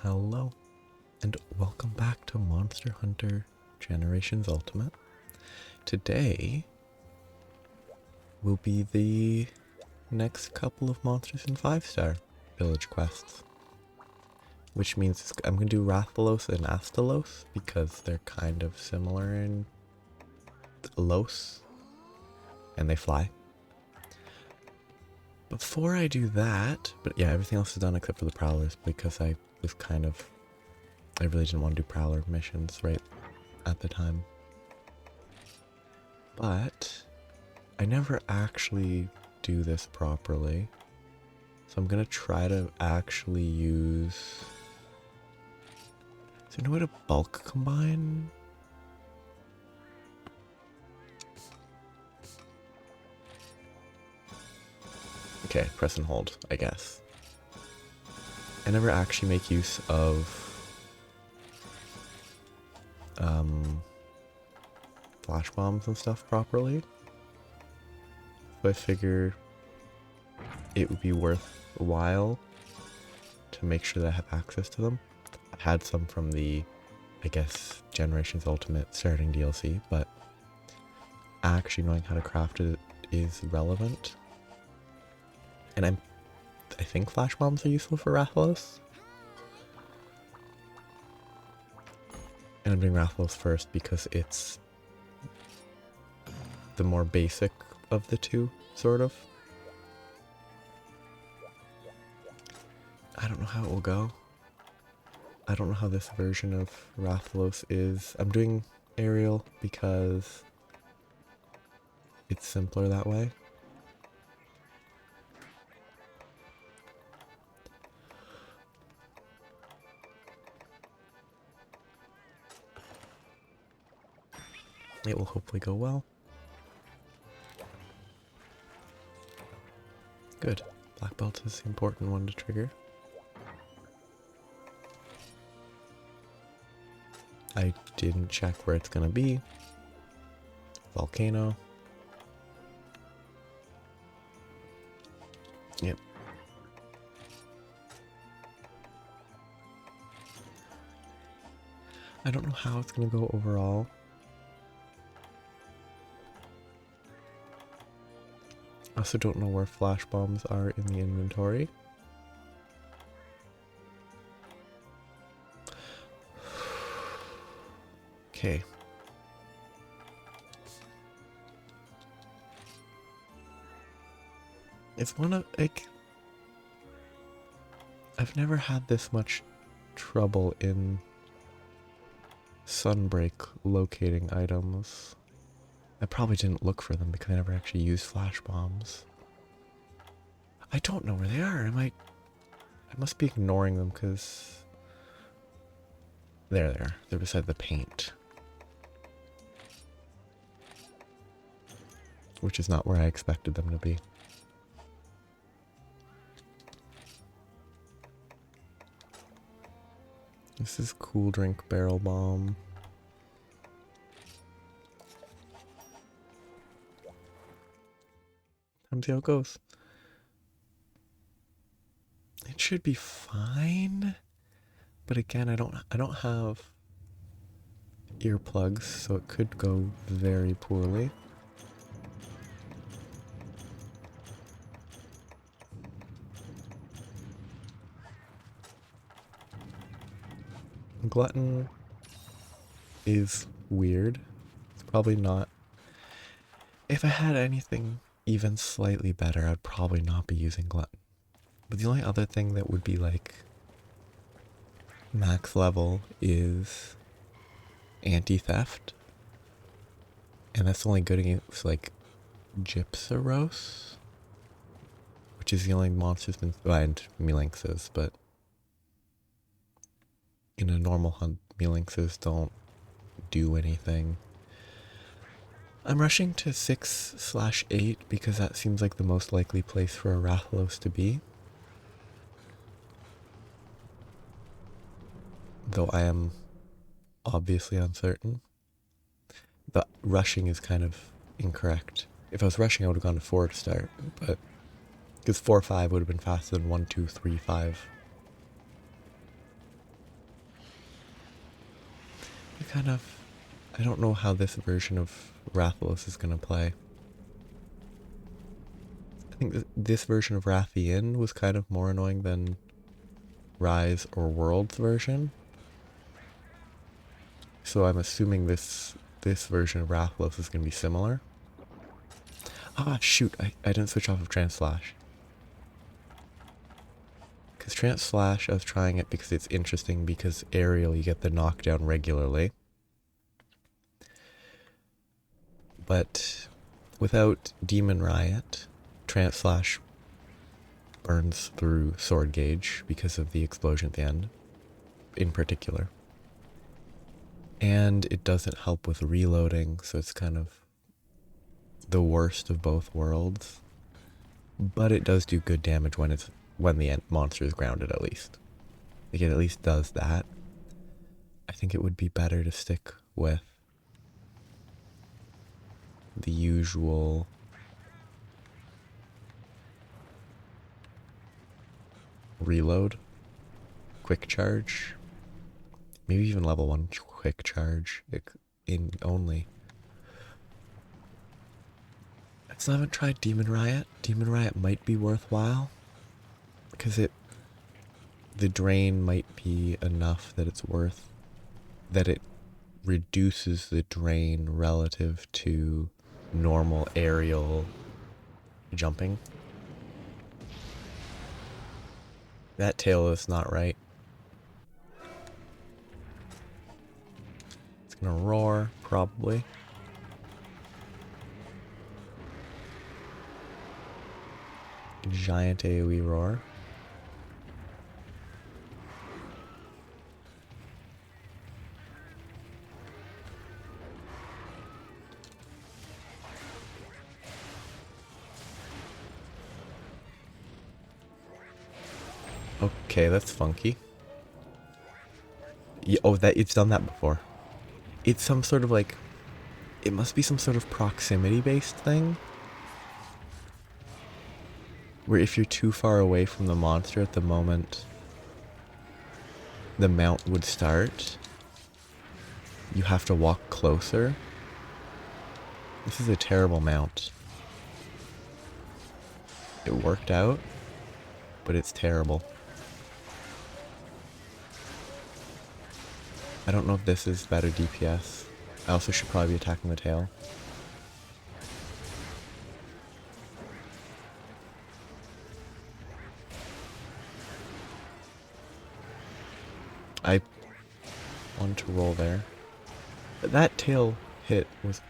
Hello, and welcome back to Monster Hunter Generations Ultimate. Today will be the next couple of Monsters in 5-star village quests. Which means I'm going to do Rathalos and Astalos because they're kind of similar in Los, and they fly. Before I do that, but yeah, everything else is done except for the Prowlers because I really didn't want to do Prowler missions right at the time. But I never actually do this properly. So I'm going to try to actually use... Is there no way to bulk combine? Okay, press and hold, I guess. I never actually make use of flash bombs and stuff properly. So I figure it would be worthwhile to make sure that I have access to them. I had some from the, I guess, Generations Ultimate starting DLC, but actually knowing how to craft it is relevant. And I think flash bombs are useful for Rathalos. And I'm doing Rathalos first because it's the more basic of the two, sort of. I don't know how it will go. I don't know how this version of Rathalos is. I'm doing aerial because it's simpler that way. It will hopefully go well. Good. Black belt is the important one to trigger. I didn't check where it's gonna be. Volcano. Yep. I don't know how it's gonna go overall. I also don't know where flash bombs are in the inventory. Okay. It's one of, like, I've never had this much trouble in Sunbreak locating items. I probably didn't look for them because I never actually used flash bombs. I don't know where they are. I must be ignoring them because... There they are. They're beside the paint. Which is not where I expected them to be. This is Cool Drink Barrel Bomb. Time to see how it goes. It should be fine, but again, I don't have earplugs, so it could go very poorly. Glutton is weird. It's probably not. If I had anything even slightly better, I'd probably not be using Glutton. But the only other thing that would be like max level is anti-theft. And that's only good against like Gypsaros, which is the only monster's been, and Melinxes, but in a normal hunt, Melinxes don't do anything. I'm rushing to 6/8 because that seems like the most likely place for a Rathalos to be. Though I am obviously uncertain. The rushing is kind of incorrect. If I was rushing, I would have gone to 4 to start, but because 4 or 5 would have been faster than 1, 2, 3, 5. I don't know how this version of Rathalos is going to play. I think this version of Rathian was kind of more annoying than Rise or World's version. So I'm assuming this version of Rathalos is going to be similar. Ah, shoot, I didn't switch off of Trance Slash. Because Trance Slash, I was trying it because it's interesting, because aerial you get the knockdown regularly. But without Demon Riot, Trance Slash burns through Sword Gauge because of the explosion at the end, in particular. And it doesn't help with reloading, so it's kind of the worst of both worlds. But it does do good damage when the monster is grounded, at least. Like, it at least does that. I think it would be better to stick with the usual reload, quick charge, maybe even level 1 quick charge in only. I still haven't tried Demon Riot. Demon Riot might be worthwhile, because the drain might be enough that it's worth, that it reduces the drain relative to normal aerial jumping. That tail is not right. It's gonna roar, probably. Giant AoE roar. Okay, that's funky. Yeah, oh, it's done that before. It's some sort of like, it must be some sort of proximity-based thing, where if you're too far away from the monster at the moment the mount would start, you have to walk closer. This is a terrible mount. It worked out, but it's terrible. I don't know if this is better DPS. I also should probably be attacking the tail. I wanted to roll there. But that tail hit was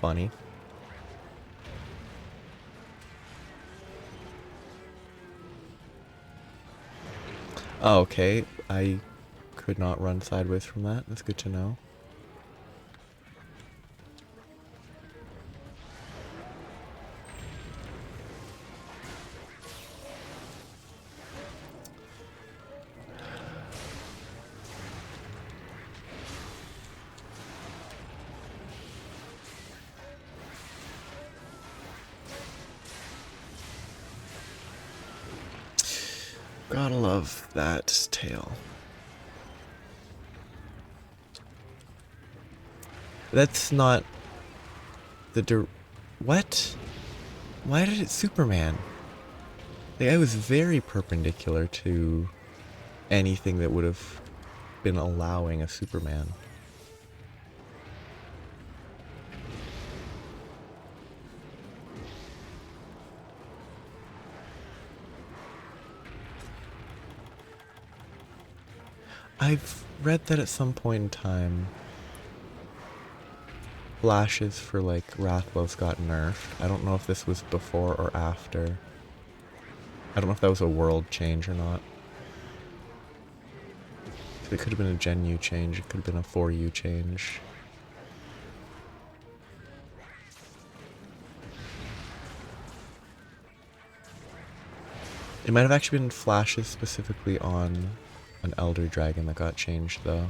funny. Oh, okay. I could not run sideways from that. That's good to know. Gotta love that tail. That's not the what? Why did it Superman? Like, I was very perpendicular to anything that would have been allowing a Superman. I've read that at some point in time, flashes for like Rathalos got nerfed. I don't know if this was before or after. I don't know if that was a world change or not. It could have been a Gen U change, it could have been a 4U change. It might have actually been flashes specifically on an Elder Dragon that got changed, though.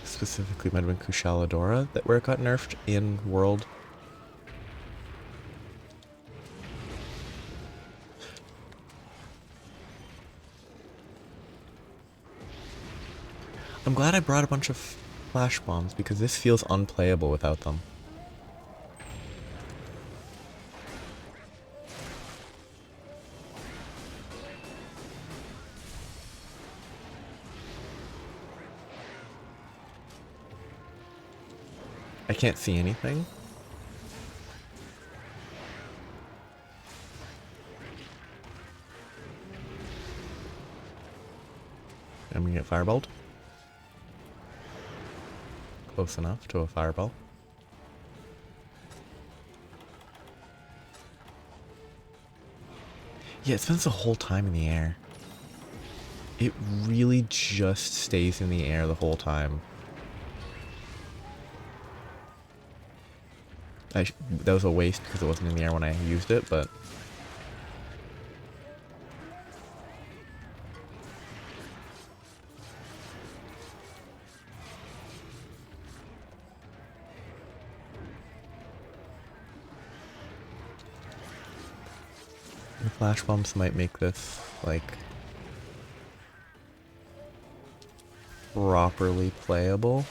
Specifically, might have been Kushaladora, where it got nerfed in World. I'm glad I brought a bunch of flash bombs because this feels unplayable without them. I can't see anything. I'm gonna get fireballed. Close enough to a fireball. Yeah, it spends the whole time in the air. It really just stays in the air the whole time. That was a waste because it wasn't in the air when I used it, but... the flash bombs might make this, like, properly playable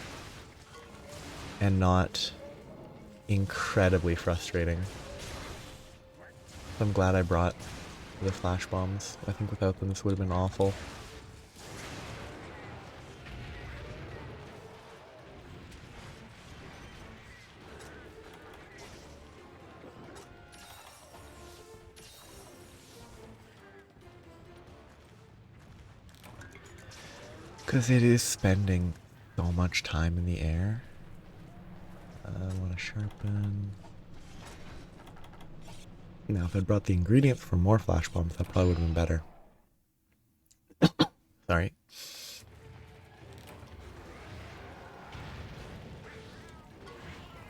and not incredibly frustrating. I'm glad I brought the flash bombs. I think without them this would have been awful. Because it is spending so much time in the air. I want to sharpen. Now, if I'd brought the ingredients for more flash bombs, that probably would have been better. Sorry.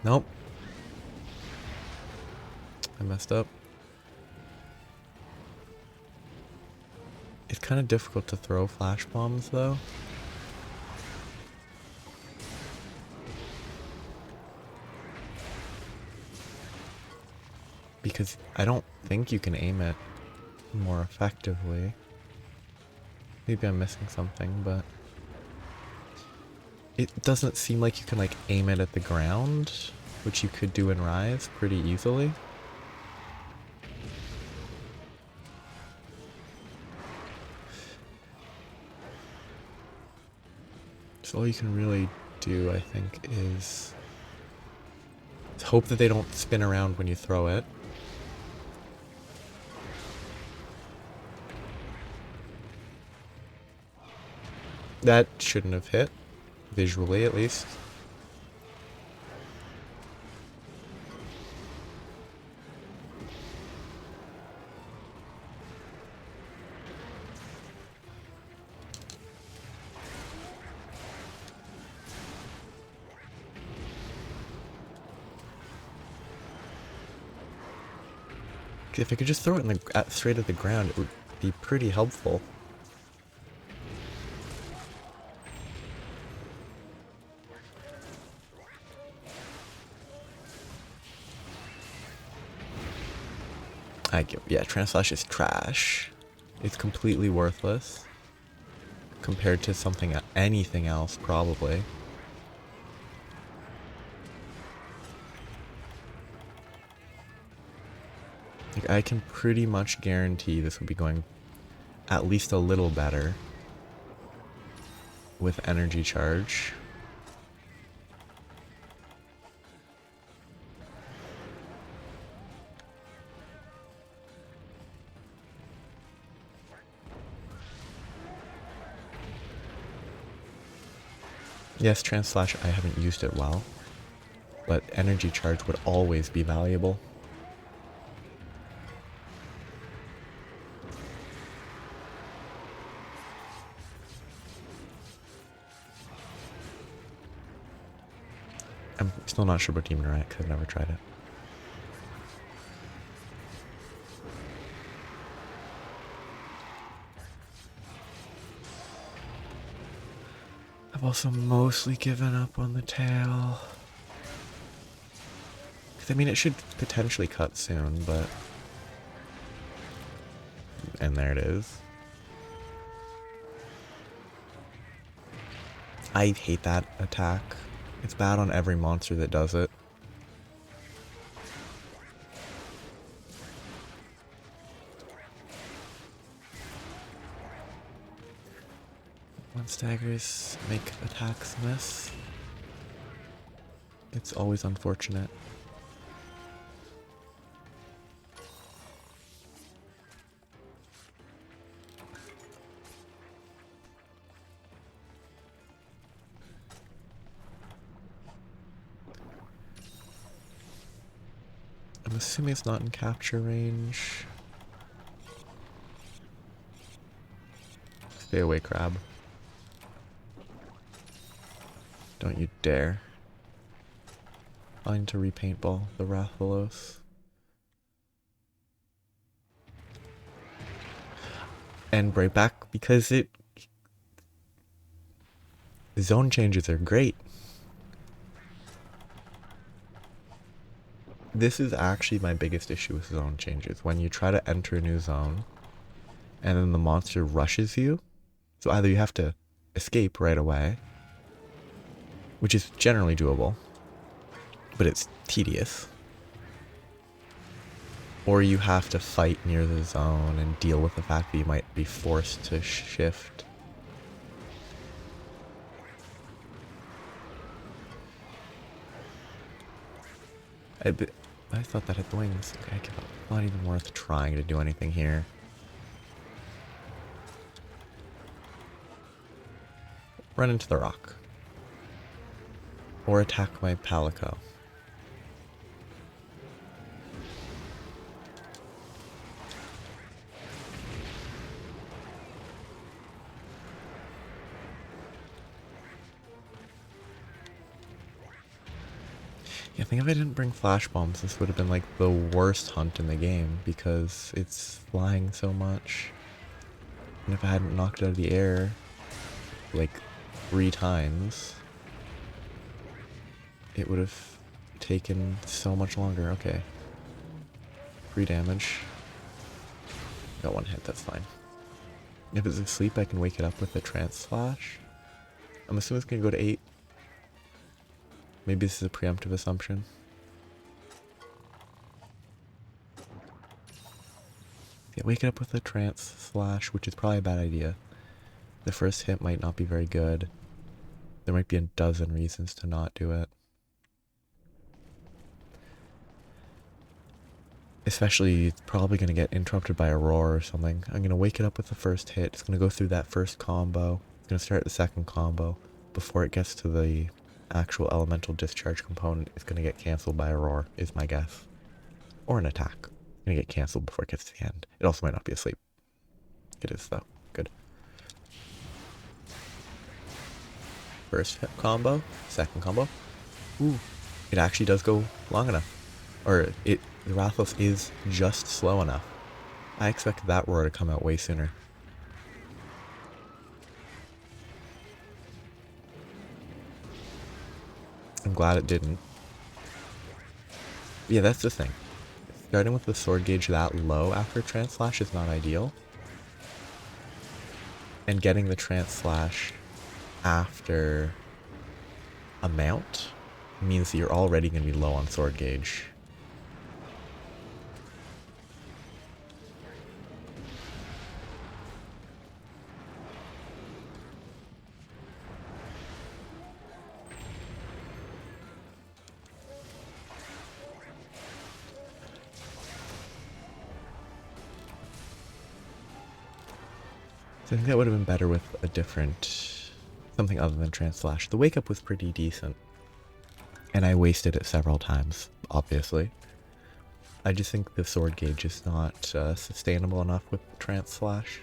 Nope. I messed up. It's kind of difficult to throw flash bombs, though. Because I don't think you can aim it more effectively. Maybe I'm missing something, but... it doesn't seem like you can, like, aim it at the ground, which you could do in Rise pretty easily. So all you can really do, I think, is hope that they don't spin around when you throw it. That shouldn't have hit, visually at least. If I could just throw it in the, straight at the ground, it would be pretty helpful. Yeah, Translash is trash. It's completely worthless compared to something, anything else, probably. Like, I can pretty much guarantee this would be going at least a little better with energy charge. Yes, Translash, I haven't used it well, but energy charge would always be valuable. I'm still not sure about Demon Rat because I've never tried it. I've also mostly given up on the tail. Because, I mean, it should potentially cut soon, but... and there it is. I hate that attack. It's bad on every monster that does it. When staggers make attacks miss, it's always unfortunate. I'm assuming it's not in capture range. Stay away, crab. Don't you dare. I need to repaintball the Rathalos. And right back because the zone changes are great. This is actually my biggest issue with zone changes. When you try to enter a new zone and then the monster rushes you, so either you have to escape right away, which is generally doable, but it's tedious, or you have to fight near the zone and deal with the fact that you might be forced to shift. I thought that had the wings. Okay, I give up. Not even worth trying to do anything here. Run into the rock. Or attack my Palico. Yeah, I think if I didn't bring flash bombs, this would have been like the worst hunt in the game because it's flying so much. And if I hadn't knocked it out of the air like 3 times, it would have taken so much longer. Okay. 3 damage. Got 1 hit, that's fine. If it's asleep, I can wake it up with a trance flash. I'm assuming it's gonna go to 8. Maybe this is a preemptive assumption. Yeah, wake it up with a trance slash, which is probably a bad idea. The first hit might not be very good. There might be a dozen reasons to not do it. Especially, it's probably going to get interrupted by a roar or something. I'm going to wake it up with the first hit. It's going to go through that first combo. It's going to start the second combo. Before it gets to the actual elemental discharge component, it's going to get cancelled by a roar, is my guess. Or an attack. It's going to get cancelled before it gets to the end. It also might not be asleep. It is, though. Good. First hit combo. Second combo. Ooh. It actually does go long enough. Or, the Rathalos is just slow enough. I expected that roar to come out way sooner. I'm glad it didn't. Yeah, that's the thing. Starting with the sword gauge that low after trance slash is not ideal. And getting the trance slash after a mount means that you're already going to be low on sword gauge. So I think that would have been better with a different, something other than trance slash. The wake up was pretty decent. And I wasted it several times, obviously. I just think the sword gauge is not sustainable enough with trance slash.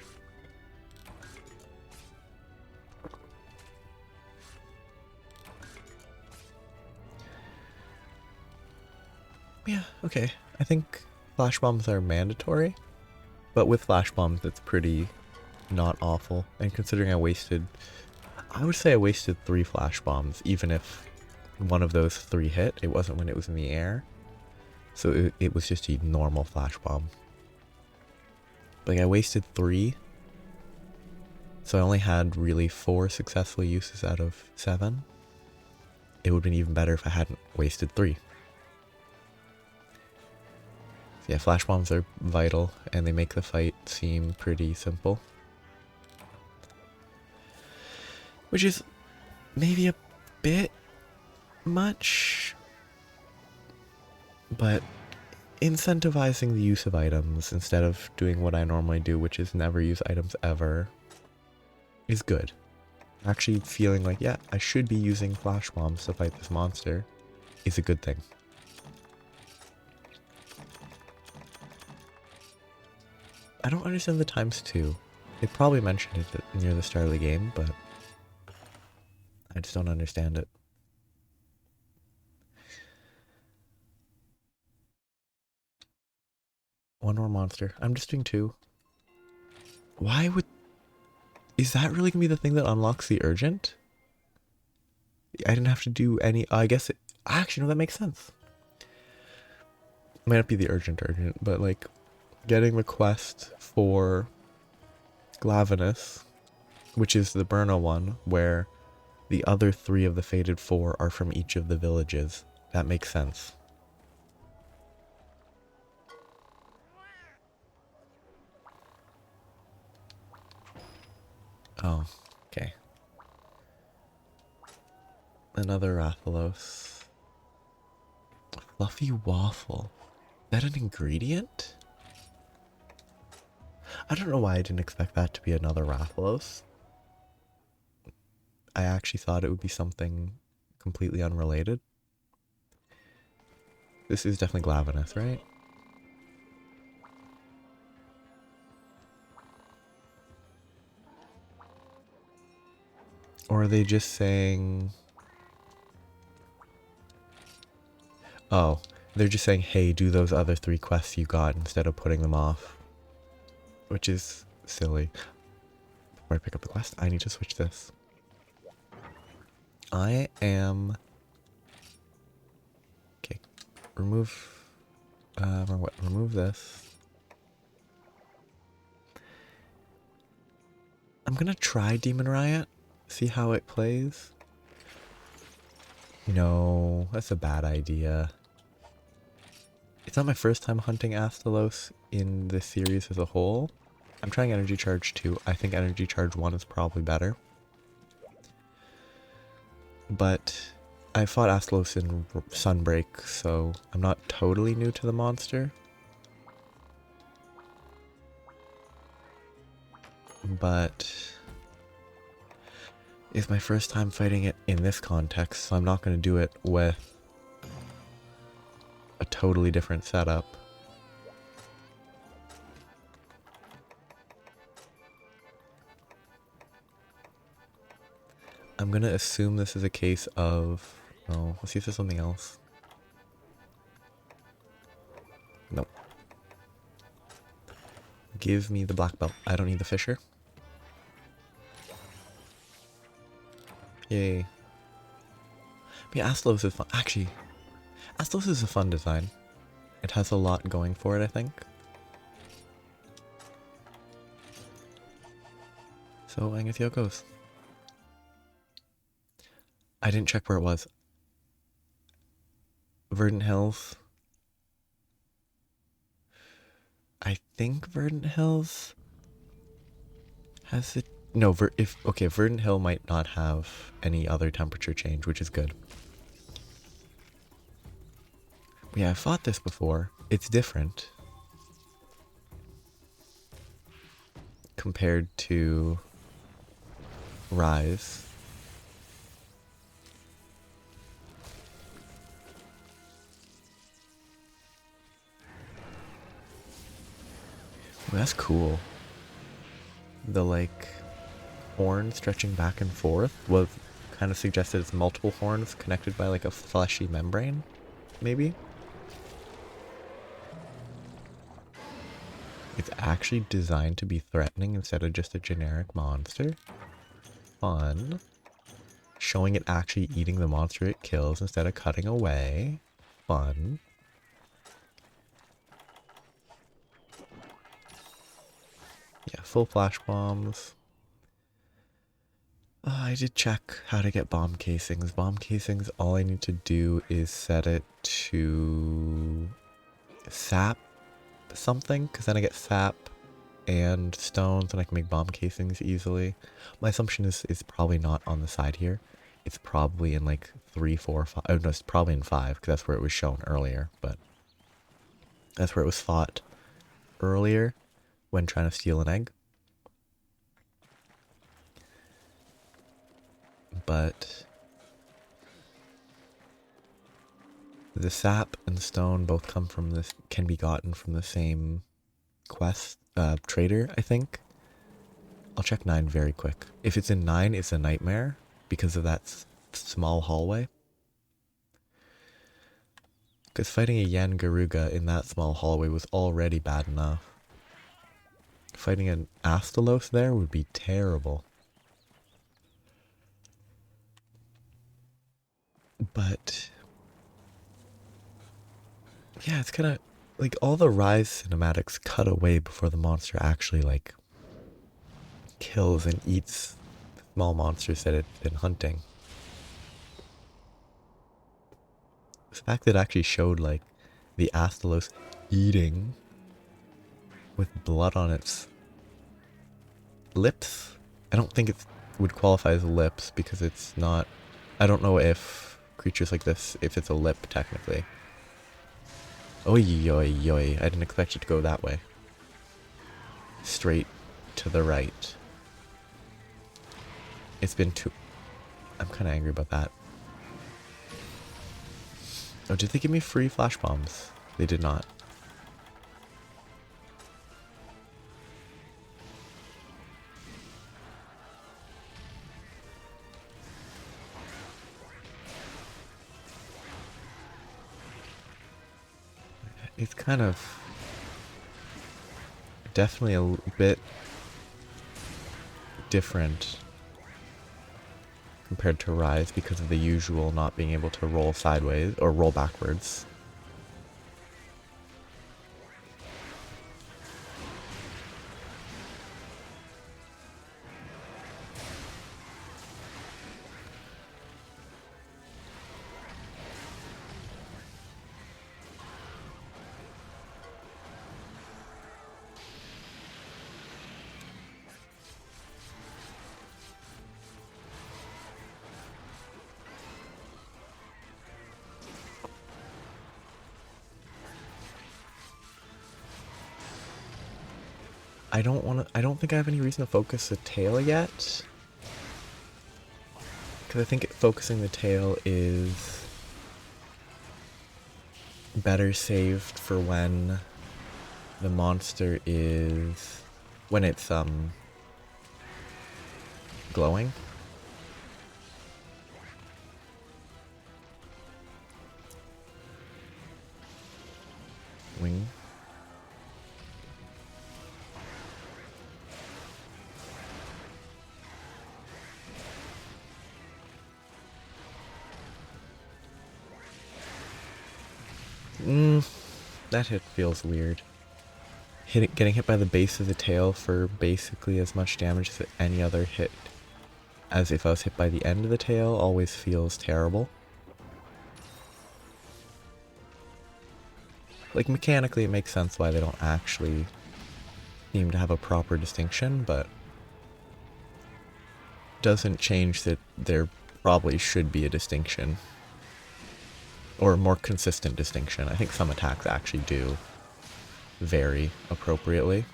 Yeah, okay. I think flash bombs are mandatory, but with flash bombs it's pretty not awful. And considering I would say I wasted 3 flash bombs, even if one of those 3 hit. It wasn't when it was in the air, so it was just a normal flash bomb. Like, I wasted 3, So I only had really 4 successful uses out of 7. It would have been even better if I hadn't wasted 3. So yeah, flash bombs are vital, and they make the fight seem pretty simple. Which is maybe a bit much, but incentivizing the use of items instead of doing what I normally do, which is never use items ever, is good. Actually feeling like, yeah, I should be using flash bombs to fight this monster is a good thing. I don't understand the ×2. They probably mentioned it near the start of the game, but I just don't understand it. One more monster. I'm just doing 2. Why would... Is that really gonna be the thing that unlocks the urgent? I didn't have to do any... I guess it... Actually, no, that makes sense. It might not be the urgent, but like getting the quest for Glavenus, which is the Burna one, where the other 3 of the Fated 4 are from each of the villages. That makes sense. Oh, okay. Another Rathalos. Fluffy waffle. Is that an ingredient? I don't know why I didn't expect that to be another Rathalos. I actually thought it would be something completely unrelated. This is definitely Glavenus, right? Or are they just saying... Oh, they're just saying, hey, do those other 3 quests you got instead of putting them off. Which is silly. Before I pick up the quest, I need to switch this. I am... Okay, remove... remove this. I'm gonna try Demon Riot, see how it plays. No, that's a bad idea. It's not my first time hunting Astalos in this series as a whole. I'm trying Energy Charge 2. I think Energy Charge 1 is probably better. But I fought Astalos in Sunbreak, so I'm not totally new to the monster. But it's my first time fighting it in this context, so I'm not going to do it with a totally different setup. I'm going to assume this is a case of... Oh, let's see if there's something else. Nope. Give me the black belt. I don't need the fisher. Yay. But yeah, Astalos is fun. Actually, Astalos is a fun design. It has a lot going for it, I think. So I'm gonna see how it goes. I didn't check where it was. Verdant Hills. I think Verdant Hills has it. No, okay, Verdant Hill might not have any other temperature change, which is good. Yeah, I've fought this before. It's different compared to Rise. Well, that's cool. The like horn stretching back and forth was kind of suggested it's multiple horns connected by like a fleshy membrane, maybe? It's actually designed to be threatening instead of just a generic monster. Fun. Showing it actually eating the monster it kills instead of cutting away. Fun. Yeah, full flash bombs. I did check how to get bomb casings. Bomb casings, all I need to do is set it to sap something, because then I get sap and stones and I can make bomb casings easily. My assumption is it's probably not on the side here. It's probably in like 3, 4, 5. Oh no, it's probably in 5 because that's where it was shown earlier, but that's where it was thought earlier when trying to steal an egg. But the sap and stone both come from this, can be gotten from the same quest trader, I think. I'll check 9 very quick. If it's in 9, it's a nightmare because of that small hallway. Because fighting a Yen Garuga in that small hallway was already bad enough. Fighting an Astalos there would be terrible. But yeah, it's kind of like all the Rise cinematics cut away before the monster actually like kills and eats small monsters that it's been hunting. The fact that it actually showed like the Astalos eating with blood on its lips. I don't think it would qualify as lips because it's not. I don't know if creatures like this, if it's a lip technically. Oi, oi, oi. I didn't expect it to go that way. Straight to the right. It's been too. I'm kind of angry about that. Oh, did they give me free flash bombs? They did not. It's kind of definitely a bit different compared to Rise because of the usual not being able to roll sideways or roll backwards. I don't think I have any reason to focus the tail yet. Because I think focusing the tail is better saved for when the monster is, when it's glowing. Wing. That hit feels weird. Getting hit by the base of the tail for basically as much damage as any other hit, as if I was hit by the end of the tail, always feels terrible. Like, mechanically it makes sense why they don't actually seem to have a proper distinction, but doesn't change that there probably should be a distinction. Or a more consistent distinction. I think some attacks actually do vary appropriately.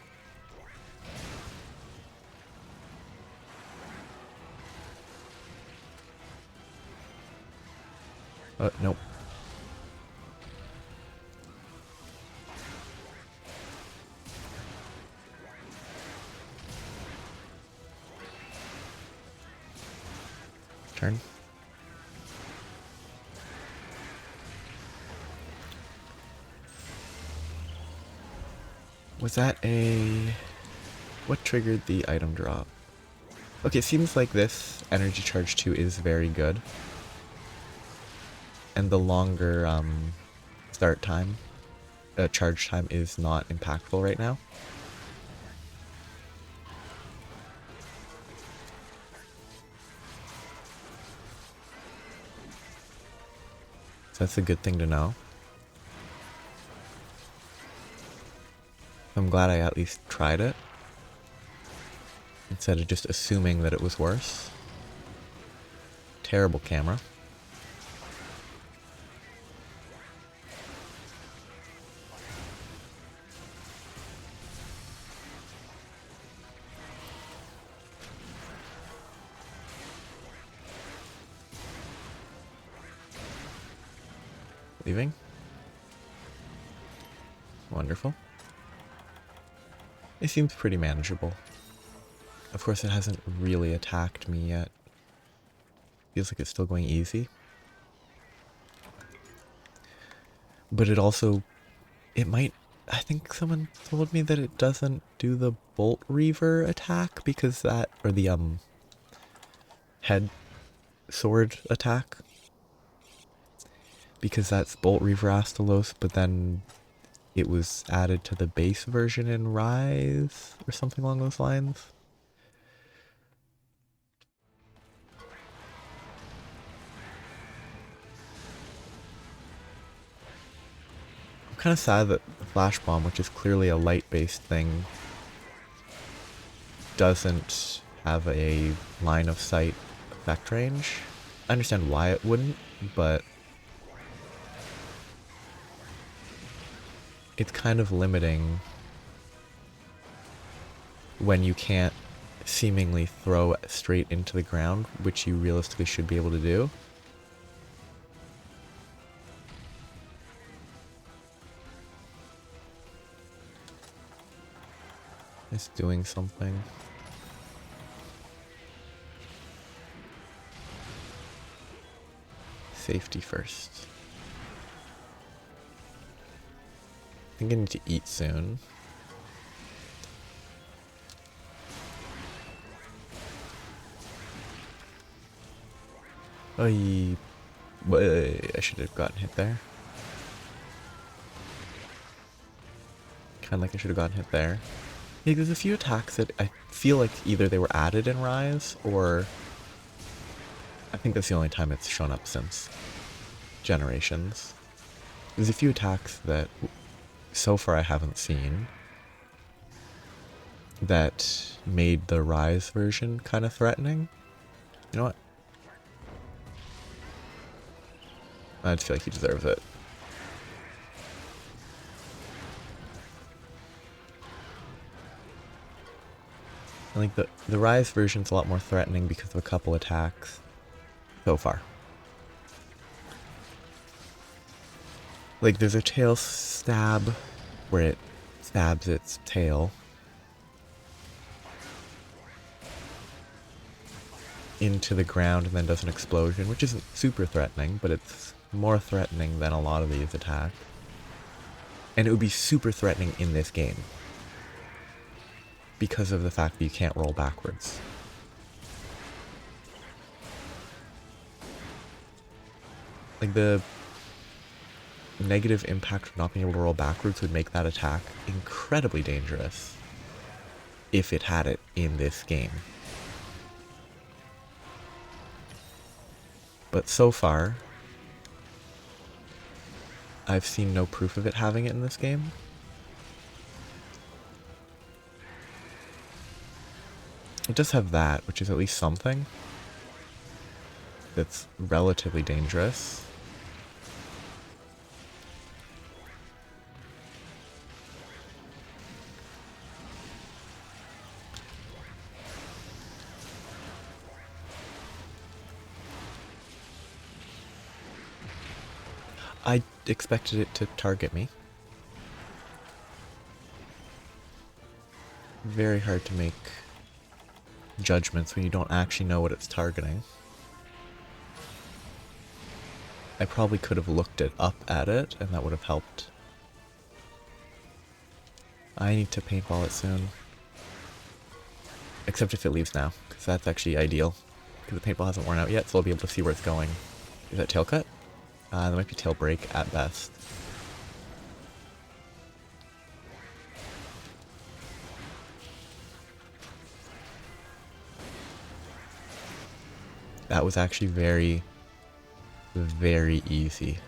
Nope. Turn. Was that a... What triggered the item drop? Okay, it seems like this energy charge 2 is very good. And the longer start time, charge time is not impactful right now. So that's a good thing to know. I'm glad I at least tried it, instead of just assuming that it was worse. Terrible camera. Leaving. Wonderful. It seems pretty manageable. Of course, it hasn't really attacked me yet. Feels like it's still going easy. But it also, it might, I think someone told me that it doesn't do the Bolt Reaver attack because that, or the head sword attack. Because that's Bolt Reaver Astalos, but then it was added to the base version in Rise, or something along those lines. I'm kind of sad that the Flash Bomb, which is clearly a light-based thing, doesn't have a line of sight effect range. I understand why it wouldn't, but it's kind of limiting when you can't seemingly throw straight into the ground, which you realistically should be able to do. It's doing something. Safety first. I think I need to eat soon. Oh, I should have gotten hit there. Kind of like I should have gotten hit there. Yeah, there's a few attacks that I feel like either they were added in Rise, or I think that's the only time it's shown up since Generations. There's a few attacks that so far I haven't seen that made the Rise version kind of threatening. You know what? I just feel like he deserves it. I think the Rise version's a lot more threatening because of a couple attacks so far. Like, there's a tail stab where it stabs its tail into the ground and then does an explosion, which isn't super threatening, but it's more threatening than a lot of these attacks. And it would be super threatening in this game because of the fact that you can't roll backwards. Like, the negative impact of not being able to roll backwards would make that attack incredibly dangerous if it had it in this game. But so far, I've seen no proof of it having it in this game. It does have that, which is at least something that's relatively dangerous. I expected it to target me. Very hard to make judgments when you don't actually know what it's targeting. I probably could have looked it up at it, and that would have helped. I need to paintball it soon. Except if it leaves now, because that's actually ideal. Because the paintball hasn't worn out yet, so I'll be able to see where it's going. Is that tail cut? That might be tail break at best. That was actually very, very easy.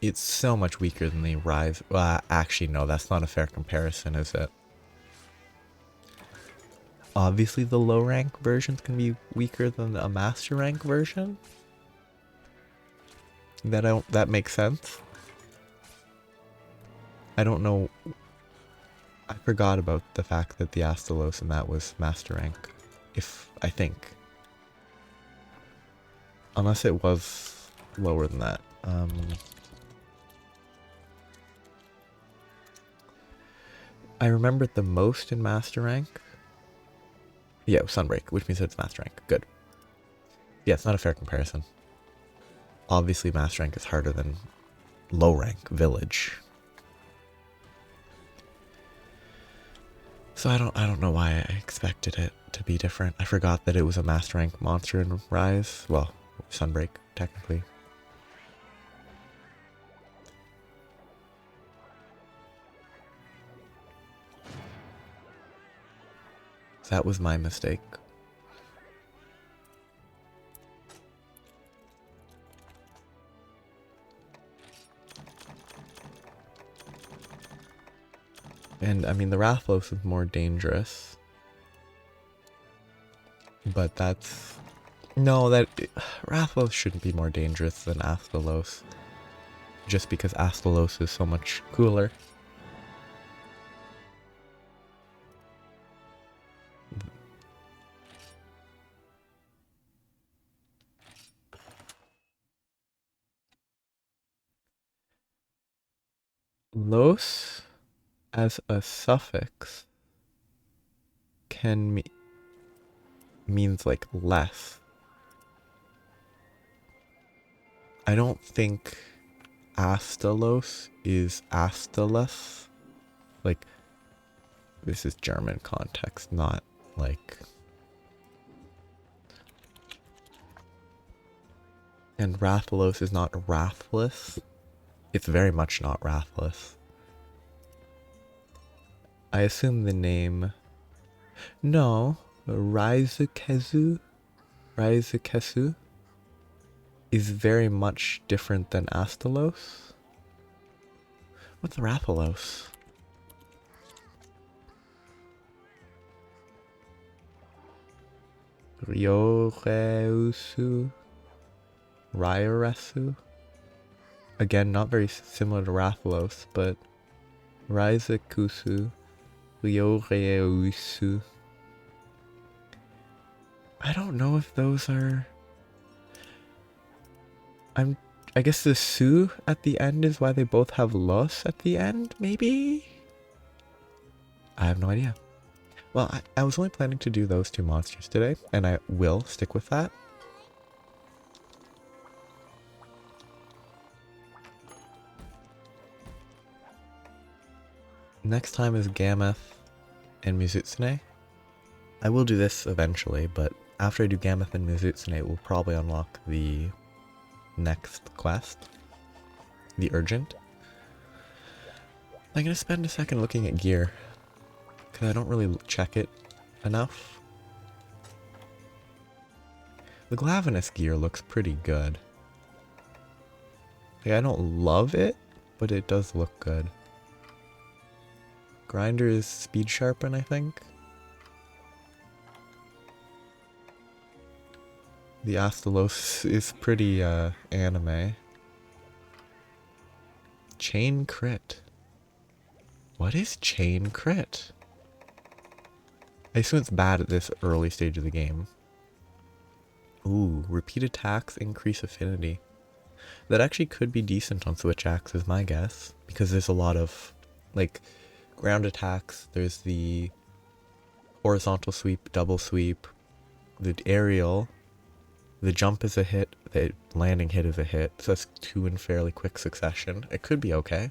It's so much weaker than the Rise. Well, actually, no, that's not a fair comparison, is it? Obviously, the low rank versions can be weaker than a master rank version. That makes sense. I don't know. I forgot about the fact that the Astalos and that was master rank. I think. Unless it was lower than that. I remember it the most in master rank. Yeah, Sunbreak, which means it's master rank. Good. Yeah, it's not a fair comparison. Obviously, master rank is harder than low rank village. So I don't know why I expected it to be different. I forgot that it was a master rank monster in Rise. Well, Sunbreak, technically. That was my mistake. And I mean, the Rathalos is more dangerous. But that's... No, Rathalos shouldn't be more dangerous than Astalos. Just because Astalos is so much cooler. Los as a suffix can means like less. I don't think Astalos is Astalos. Like, this is German context, not like... And Rathalos is not Rathless. It's very much not Rathless. I assume the name... No, Raizukezu is very much different than Astalos. What's Rathalos? Ryōreusu? Ryoresu? Again, not very similar to Rathalos, but Raizukusu, Ryōreusu. I don't know if those are... I guess the su at the end is why they both have los at the end, maybe? I have no idea. Well, I was only planning to do those two monsters today, and I will stick with that. Next time is Gameth and Mizutsune. I will do this eventually, but after I do Gameth and Mizutsune, we'll probably unlock the next quest, the Urgent. I'm gonna spend a second looking at gear, because I don't really check it enough. The Glavenus gear looks pretty good. Like, I don't love it, but it does look good. Grinder is speed sharpen, I think. The Astalos is pretty anime. Chain crit. What is chain crit? I assume it's bad at this early stage of the game. Ooh, repeat attacks increase affinity. That actually could be decent on Switch Axe is my guess. Because there's a lot of, like, ground attacks. There's the horizontal sweep, double sweep, the aerial. The jump is a hit, the landing hit is a hit, so that's two in fairly quick succession. It could be okay.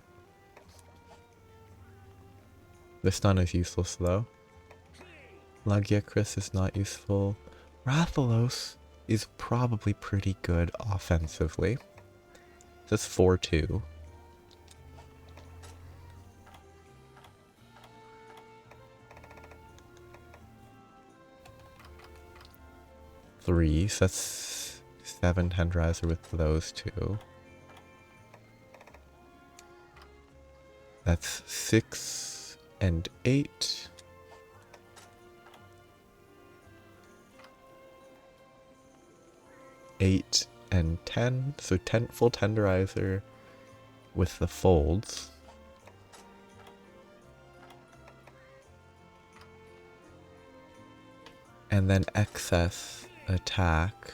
The stun is useless though. Lagiacris is not useful. Rathalos is probably pretty good offensively. That's 4-2. So that's 7 Tenderizer with those two. That's 6 and 8. Eight and 10. So 10 full tenderizer with the folds. And then excess attack.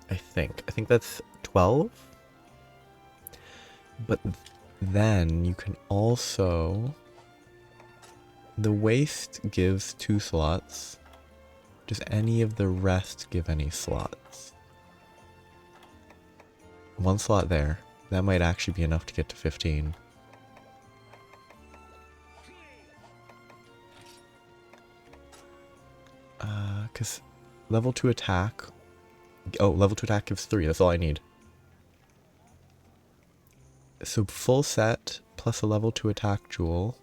I think that's 12. But then you can also... The waist gives 2 slots. Does any of the rest give any slots? 1 slot there. That might actually be enough to get to 15. Because level 2 attack... Oh, level 2 attack gives 3. That's all I need. So full set plus a level 2 attack jewel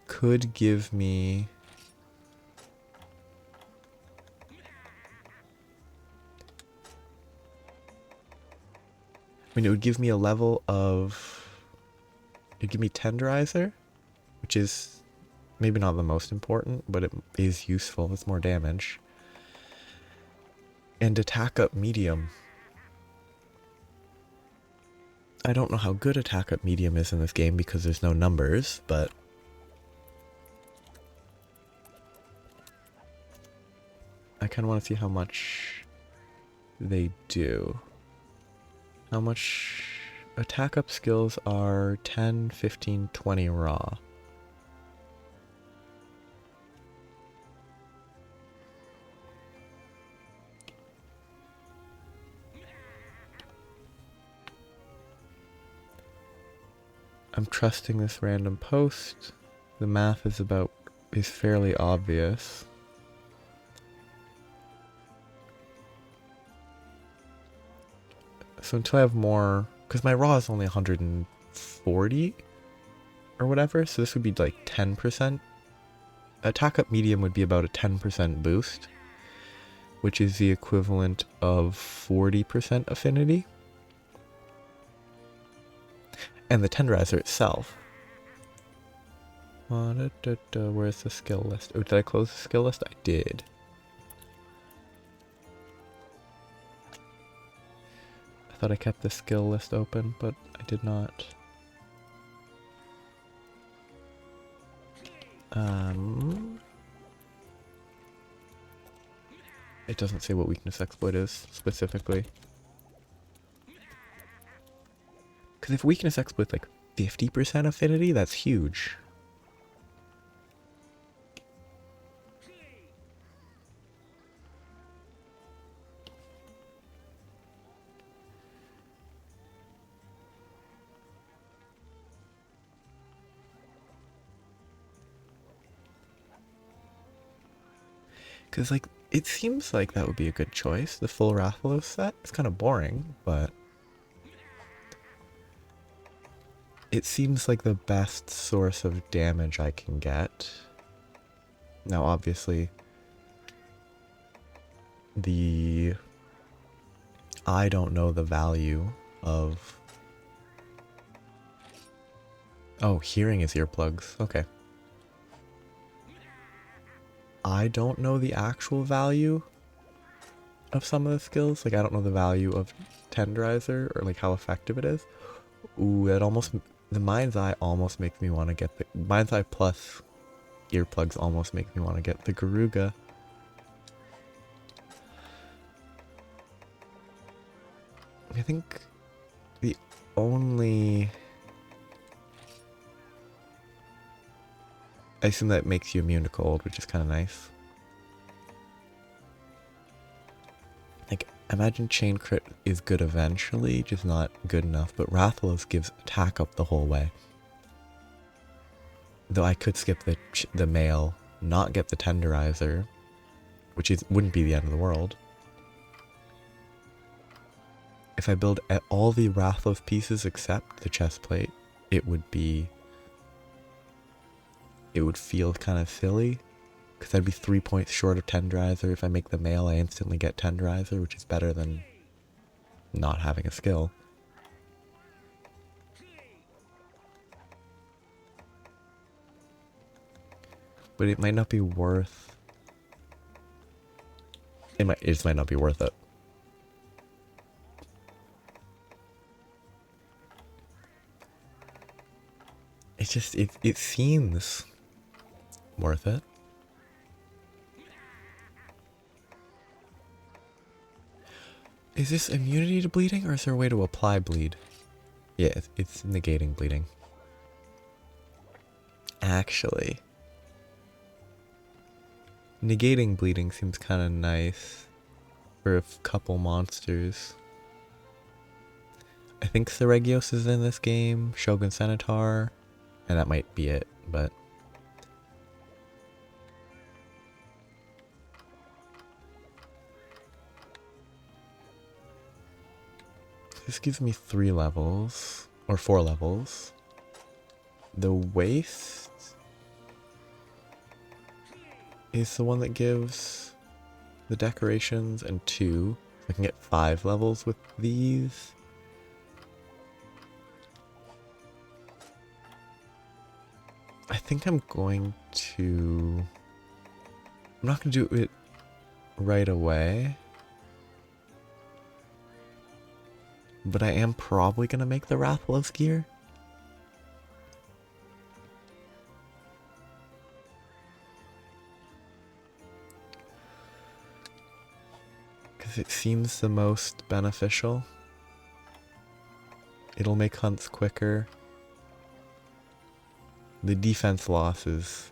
could give me... I mean, it would give me a level of... It'd give me tenderizer, which is maybe not the most important, but it is useful. It's more damage. And attack up medium. I don't know how good attack up medium is in this game because there's no numbers, but... I kind of want to see how much they do. How much... Attack up skills are 10, 15, 20 raw. I'm trusting this random post. The math is fairly obvious. So until I have more, because my raw is only 140 or whatever, so this would be like 10%. Attack up medium would be about a 10% boost, which is the equivalent of 40% affinity. And the tenderizer itself. Where's the skill list? Oh, did I close the skill list? I did. I thought I kept the skill list open, but I did not. It doesn't say what weakness exploit is specifically. Because if weakness exploit like 50% affinity, that's huge. Because, like, it seems like that would be a good choice. The full Rathalos set. It's kind of boring, but... It seems like the best source of damage I can get. Now, obviously... I don't know the value of... Oh, hearing is earplugs. Okay. I don't know the actual value of some of the skills. Like, I don't know the value of tenderizer or, like, how effective it is. Ooh, it almost... The Mind's Eye almost makes me want to get the... Mind's Eye plus earplugs almost make me want to get the Garuga. I think the only... I assume that makes you immune to cold, which is kind of nice. Like, imagine Chain Crit is good eventually, just not good enough, but Rathalos gives attack up the whole way. Though I could skip the mail, not get the tenderizer, which wouldn't be the end of the world. If I build all the Rathalos pieces except the chest plate, it would feel kind of silly, because I'd be 3 points short of tenderizer. If I make the mail, I instantly get tenderizer, which is better than not having a skill. But it might not be worth... It just might not be worth it. It's just, it seems worth it. Is this immunity to bleeding, or is there a way to apply bleed? Yeah, it's negating bleeding. Actually, negating bleeding seems kind of nice for a couple monsters. I think Seregios is in this game, Shogun Centaur, and that might be it, but... This gives me 3 levels, or 4 levels. The waist is the one that gives the decorations, and 2. I can get 5 levels with these. I think I'm going to... I'm not going to do it right away. But I am probably going to make the Rathalos gear. Because it seems the most beneficial. It'll make hunts quicker. The defense losses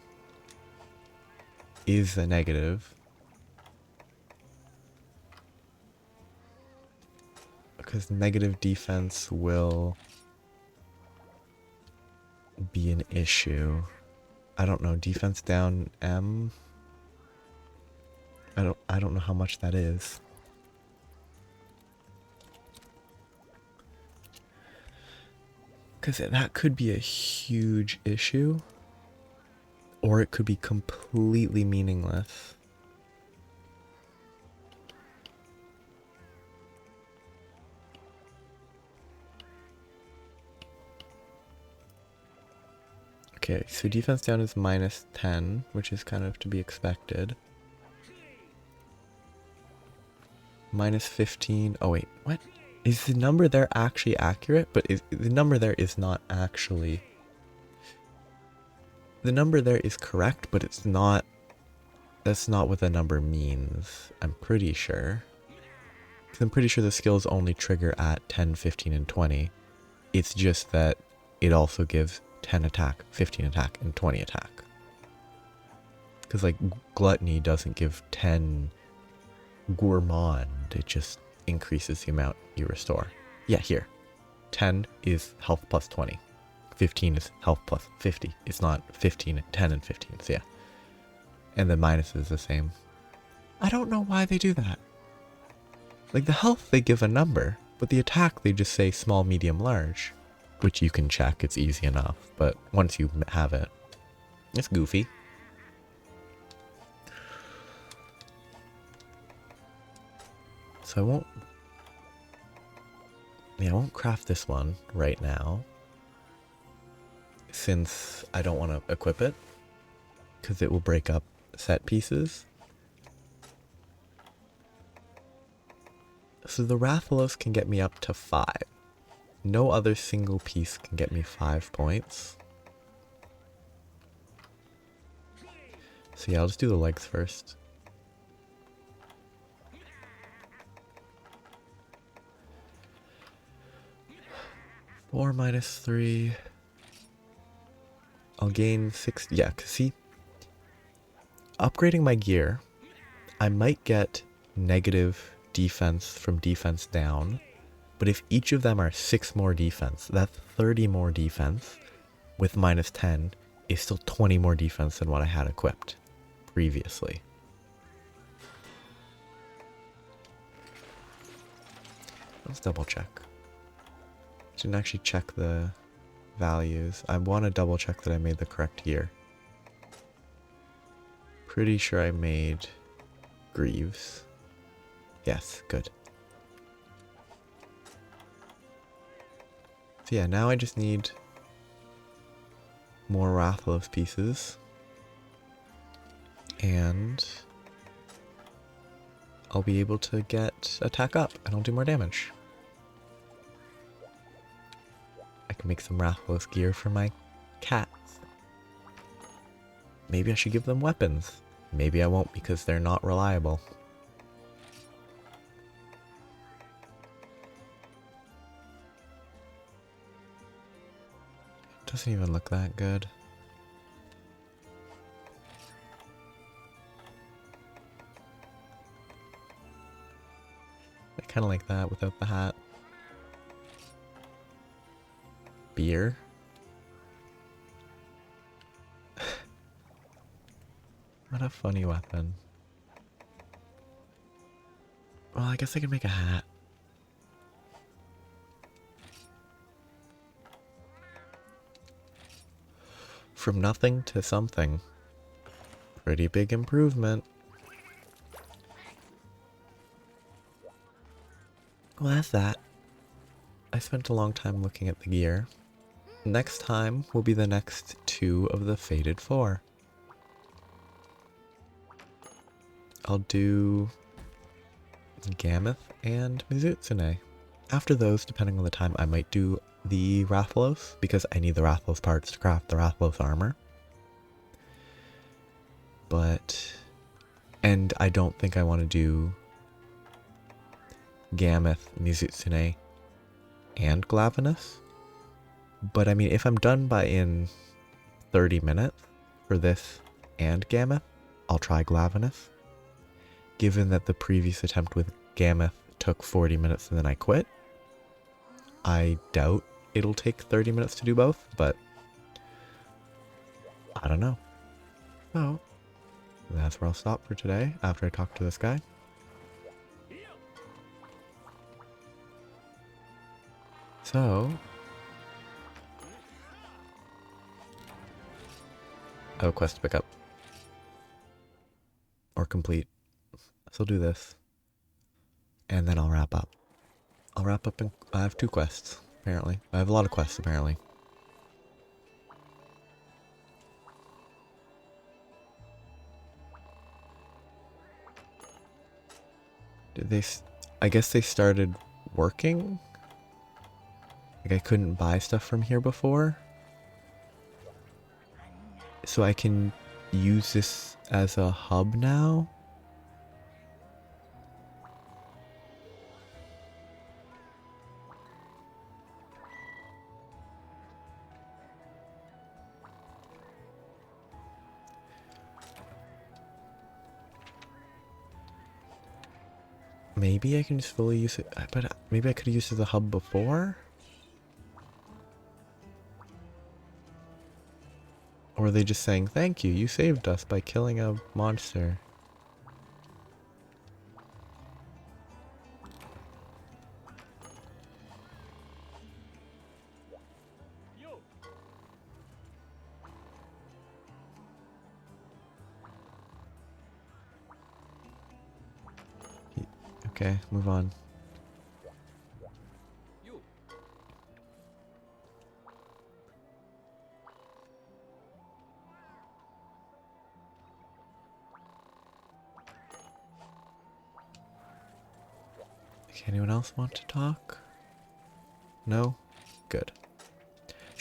is a negative. Because negative defense will be an issue. I don't know, defense down M? I don't know how much that is. Because that could be a huge issue. Or it could be completely meaningless. Okay, so defense down is -10, which is kind of to be expected. -15. Oh wait, what? Is the number there actually accurate? But the number there is not actually... The number there is correct, but it's not... That's not what the number means, I'm pretty sure. Because I'm pretty sure the skills only trigger at 10, 15, and 20. It's just that it also gives 10 attack, 15 attack, and 20 attack. Because like Gluttony doesn't give 10 Gourmand, it just increases the amount you restore. Yeah, here. 10 is health plus 20. 15 is health plus 50. It's not 15, 10, and 15, so yeah. And the minus is the same. I don't know why they do that. Like the health, they give a number, but the attack, they just say small, medium, large. Which you can check, it's easy enough, but once you have it, it's goofy. So I won't craft this one right now, since I don't want to equip it, because it will break up set pieces. So the Rathalos can get me up to 5. No other single piece can get me 5 points. So yeah, I'll just do the legs first. Four minus 3. I'll gain 6. Yeah, cause see, upgrading my gear, I might get negative defense from defense down. But if each of them are 6 more defense, that's 30 more defense with -10 is still 20 more defense than what I had equipped previously. Let's double check. Didn't actually check the values. I want to double check that I made the correct gear. Pretty sure I made Greaves. Yes, good. So yeah, now I just need more Rathalos pieces. And I'll be able to get attack up and I'll do more damage. I can make some Rathalos gear for my cats. Maybe I should give them weapons. Maybe I won't because they're not reliable. Doesn't even look that good. I kind of like that without the hat. Beer. What a funny weapon. Well, I guess I can make a hat. From nothing to something. Pretty big improvement. Well, that's that. I spent a long time looking at the gear. Next time will be the next 2 of the Fated 4. I'll do Gameth and Mizutsune. After those, depending on the time, I might do the Rathalos, because I need the Rathalos parts to craft the Rathalos armor. And I don't think I want to do Gameth, Mizutsune, and Glavenus. But I mean, if I'm done by in 30 minutes for this and Gameth, I'll try Glavenus. Given that the previous attempt with Gameth took 40 minutes and then I quit, I doubt it'll take 30 minutes to do both, but I don't know. So, that's where I'll stop for today after I talk to this guy. So, I have a quest to pick up. Or complete. So I'll do this. And then I'll wrap up. I'll wrap up and I have 2 quests, apparently. I have a lot of quests, apparently. Did they... I guess they started working? Like I couldn't buy stuff from here before? So I can use this as a hub now? Maybe I can just fully use it, but maybe I could have used it as a hub before? Or are they just saying, thank you, you saved us by killing a monster? Okay, move on. Okay, anyone else want to talk? No? Good.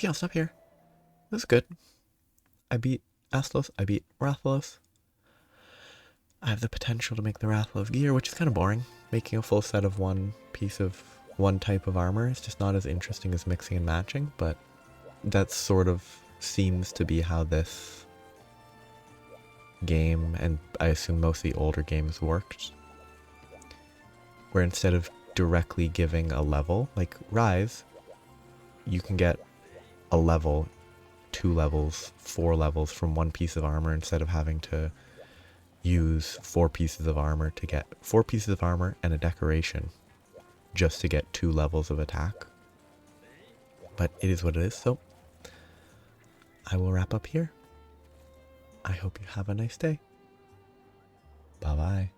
Yeah, I'll stop here. That's good. I beat Astalos, I beat Rathalos. I have the potential to make the Rathalos gear, which is kind of boring. Making a full set of one type of armor is just not as interesting as mixing and matching, but that sort of seems to be how this game, and I assume most of the older games, worked. Where instead of directly giving a level, like Rise, you can get a level, 2 levels, 4 levels from one piece of armor instead of having to use 4 pieces of armor to get 4 pieces of armor and a decoration just to get 2 levels of attack. But it is what it is, so I will wrap up here. I hope you have a nice day. Bye bye.